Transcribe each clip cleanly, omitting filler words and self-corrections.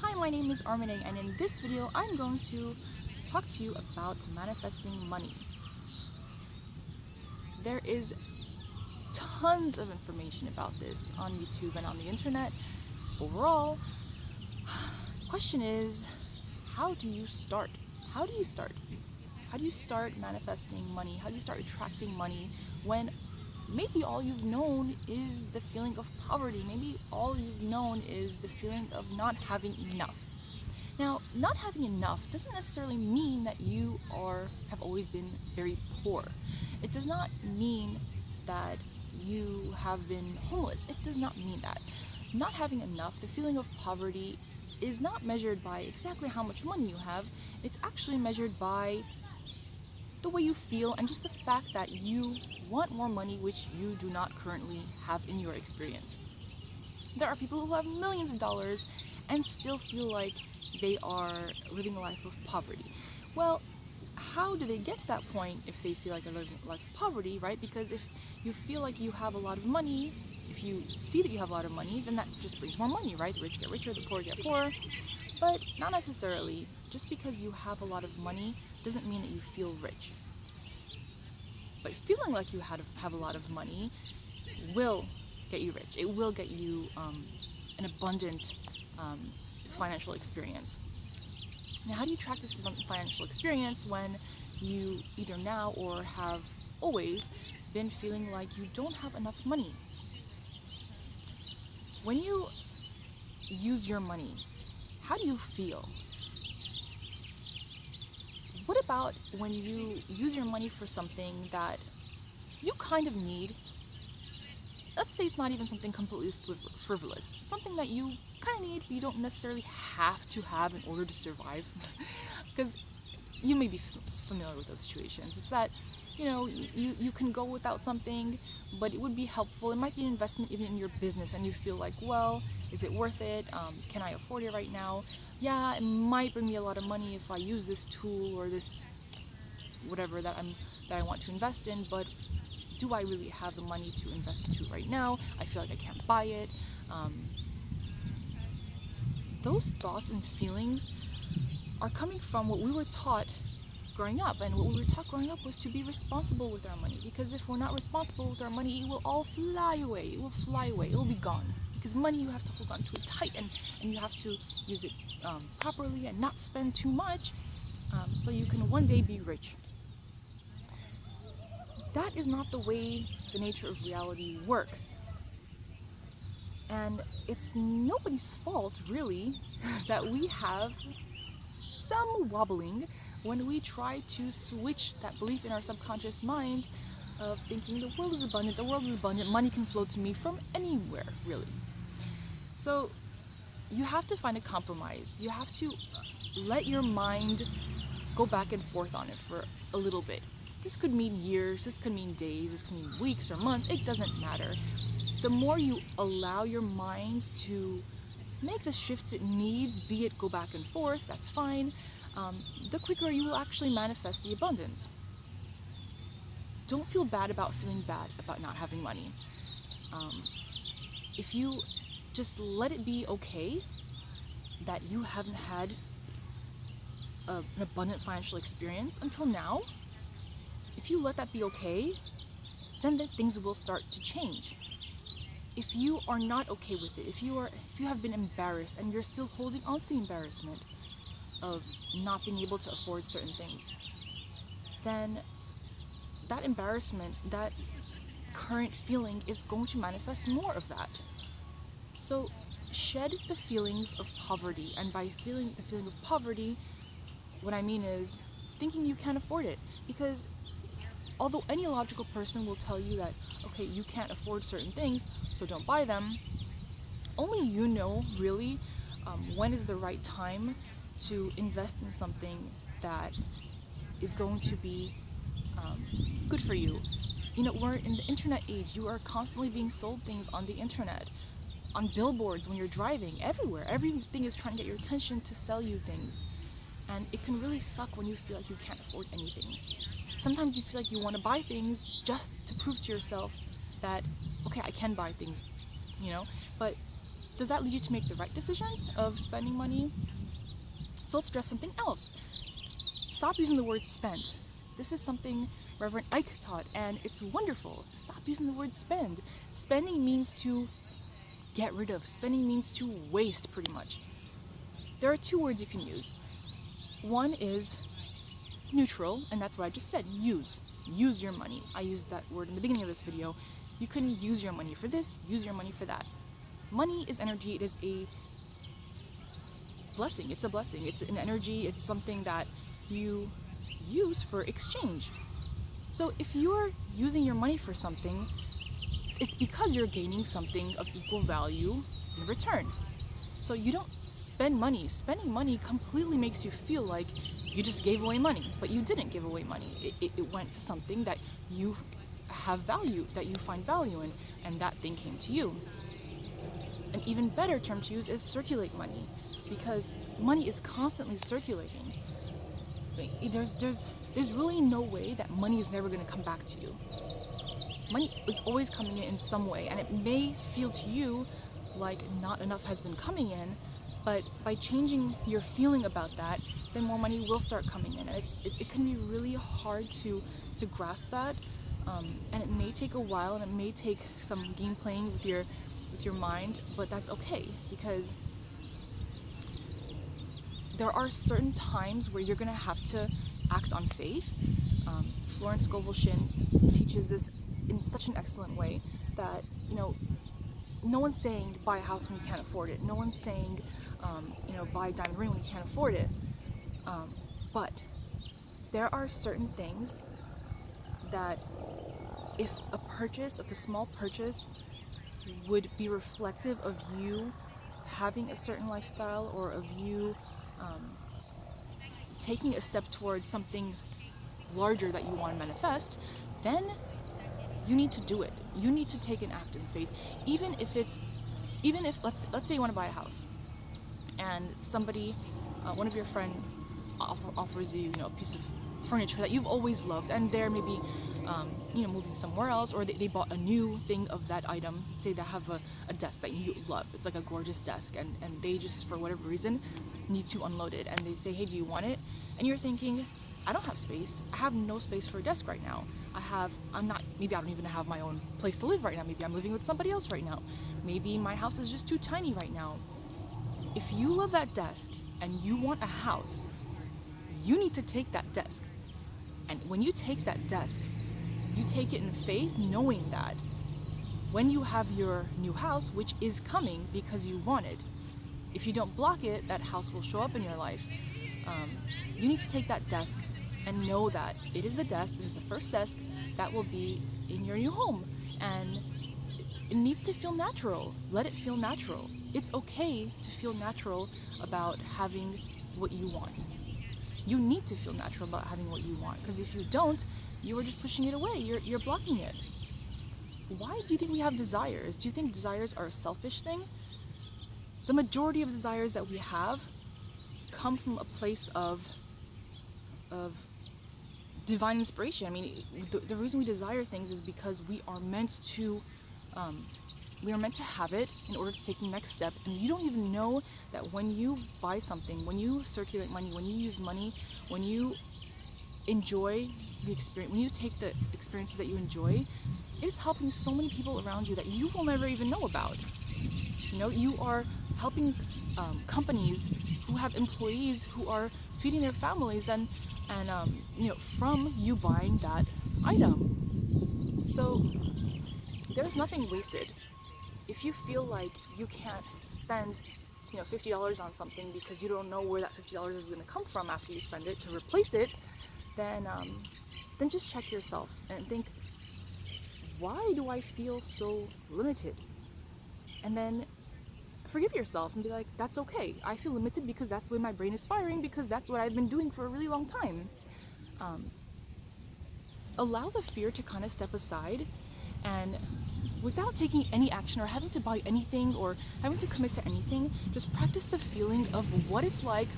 Hi, my name is Armine, and in this video I'm going to talk to you about manifesting money. There is tons of information about this on YouTube and on the internet. Overall, the question is, how do you start? How do you start? How do you start manifesting money? How do you start attracting money when maybe all you've known is the feeling of poverty? Maybe all you've known is the feeling of not having enough. Now, not having enough doesn't necessarily mean that you have always been very poor. It does not mean that you have been homeless. It does not mean that. Not having enough, the feeling of poverty, is not measured by exactly how much money you have. It's actually measured by the way you feel and just the fact that you want more money, which you do not currently have in your experience. There are people who have millions of dollars and still feel like they are living a life of poverty. Well, how do they get to that point if they feel like they're living a life of poverty, right? Because if you feel like you have a lot of money, if you see that you have a lot of money, then that just brings more money, right? The rich get richer, the poor get poorer. But not necessarily. Just because you have a lot of money doesn't mean that you feel rich. But feeling like you have a lot of money will get you rich. It will get you an abundant financial experience. Now, how do you track this financial experience when you either now or have always been feeling like you don't have enough money? When you use your money, how do you feel? What about when you use your money for something that you kind of need? Let's say it's not even something completely frivolous. Something that you kind of need, but you don't necessarily have to have in order to survive. Because you may be familiar with those situations. It's that, you can go without something, but it would be helpful. It might be an investment even in your business, and you feel like, well, is it worth it? Can I afford it right now? Yeah, it might bring me a lot of money if I use this tool or this whatever that I want to invest in, but do I really have the money to invest into right now? I feel like I can't buy it. Those thoughts and feelings are coming from what we were taught growing up, and what we were taught growing up was to be responsible with our money, because if we're not responsible with our money, it will all fly away. It will fly away. It will be gone, because money, you have to hold on to it tight, and you have to use it properly and not spend too much, so you can one day be rich. That is not the way the nature of reality works. And it's nobody's fault, really, that we have some wobbling when we try to switch that belief in our subconscious mind of thinking the world is abundant, money can flow to me from anywhere, really. So you have to find a compromise. You have to let your mind go back and forth on it for a little bit. This could mean years, this could mean days, this could mean weeks or months, it doesn't matter. The more you allow your mind to make the shifts it needs, be it go back and forth, that's fine, the quicker you will actually manifest the abundance. Don't feel bad about feeling bad about not having money. If you just let it be okay that you haven't had an abundant financial experience until now, if you let that be okay, then things will start to change. If you are not okay with it, if you have been embarrassed and you're still holding on to the embarrassment of not being able to afford certain things, then that embarrassment, that current feeling is going to manifest more of that. So shed the feelings of poverty, and by feeling the feeling of poverty, what I mean is thinking you can't afford it, because although any logical person will tell you that, okay, you can't afford certain things, so don't buy them, only you know, really, when is the right time to invest in something that is going to be good for you. We're in the internet age. You are constantly being sold things on the internet, on billboards, when you're driving, everywhere. Everything is trying to get your attention to sell you things. And it can really suck when you feel like you can't afford anything. Sometimes you feel like you want to buy things just to prove to yourself that, okay, I can buy things, but does that lead you to make the right decisions of spending money? So let's address something else. Stop using the word spend. This is something Reverend Ike taught, and it's wonderful. Stop using the word spend. Spending means to get rid of. Spending means to waste, pretty much. There are two words you can use. One is neutral, and that's what I just said. Use. Use your money. I used that word in the beginning of this video. You can use your money for this, use your money for that. Money is energy. It is a blessing. It's a blessing. It's an energy. It's something that you use for exchange. So if you're using your money for something, it's because you're gaining something of equal value in return. So you don't spend money. Spending money completely makes you feel like you just gave away money, but you didn't give away money. It went to something that you have value, that you find value in, and that thing came to you. An even better term to use is circulate money, because money is constantly circulating. There's really no way that money is never going to come back to you. Money is always coming in some way, and it may feel to you like not enough has been coming in, but by changing your feeling about that, then more money will start coming in. And it can be really hard to grasp that, and it may take a while, and it may take some game playing with your mind, but that's okay, because there are certain times where you're going to have to act on faith. Florence Scovel Shinn teaches this in such an excellent way that, no one's saying buy a house when you can't afford it. No one's saying, buy a diamond ring when you can't afford it. But there are certain things that if a small purchase would be reflective of you having a certain lifestyle, or of you taking a step towards something larger that you want to manifest, then you need to do it. You need to take an act in faith, even if let's say you want to buy a house, and somebody, one of your friends offers you, a piece of furniture that you've always loved, and they're maybe moving somewhere else, or they bought a new thing of that item. Say they have a desk that you love. It's like a gorgeous desk, and they just, for whatever reason, need to unload it, and they say, hey, do you want it? And you're thinking, I don't have space. I have no space for a desk right now. Maybe I don't even have my own place to live right now. Maybe I'm living with somebody else right now. Maybe my house is just too tiny right now. If you love that desk and you want a house, you need to take that desk. And when you take that desk, you take it in faith, knowing that when you have your new house, which is coming because you want it, if you don't block it, that house will show up in your life. You need to take that desk and know that it is the desk, it is the first desk that will be in your new home. And it needs to feel natural. Let it feel natural. It's okay to feel natural about having what you want. You need to feel natural about having what you want, because if you don't, you are just pushing it away. You're blocking it. Why do you think we have desires? Do you think desires are a selfish thing? The majority of desires that we have come from a place of divine inspiration. I mean, the reason we desire things is because we are meant to have it in order to take the next step. And you don't even know that when you buy something, when you circulate money, when you use money, when you enjoy the experience, when you take the experiences that you enjoy, it is helping so many people around you that you will never even know about. You are helping companies who have employees who are feeding their families, and from you buying that item. So there's nothing wasted. If you feel like you can't spend $50 on something because you don't know where that $50 is going to come from after you spend it to replace it, then just check yourself and think, why do I feel so limited? And then forgive yourself and be like, that's okay. I feel limited because that's the way my brain is firing, because that's what I've been doing for a really long time. Allow the fear to kind of step aside, and without taking any action or having to buy anything or having to commit to anything, just practice the feeling of what it's like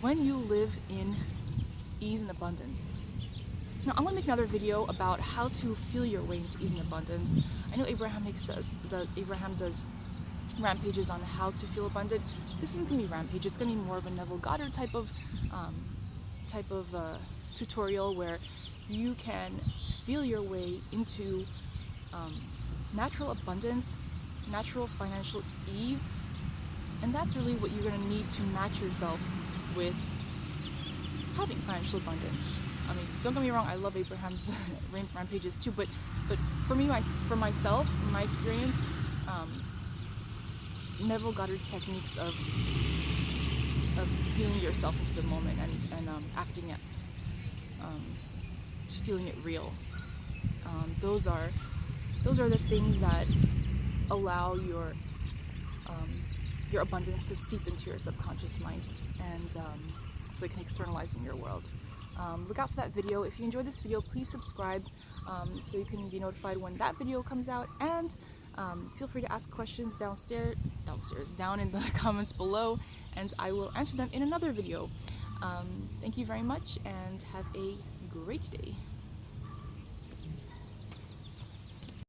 when you live in ease and abundance. Now, I'm going to make another video about how to feel your way into ease and abundance. I know Abraham does rampages on how to feel abundant. This isn't gonna be rampage. It's gonna be more of a Neville Goddard type of tutorial where you can feel your way into natural abundance, natural financial ease, and that's really what you're going to need to match yourself with having financial abundance. I mean, don't get me wrong, I love Abraham's rampages too, but for me, for myself, in my experience, Neville Goddard's techniques of feeling yourself into the moment and acting it, just feeling it real. Those are the things that allow your abundance to seep into your subconscious mind, and so it can externalize in your world. Look out for that video. If you enjoyed this video, please subscribe so you can be notified when that video comes out, and feel free to ask questions down in the comments below, and I will answer them in another video. Thank you very much, and have a great day.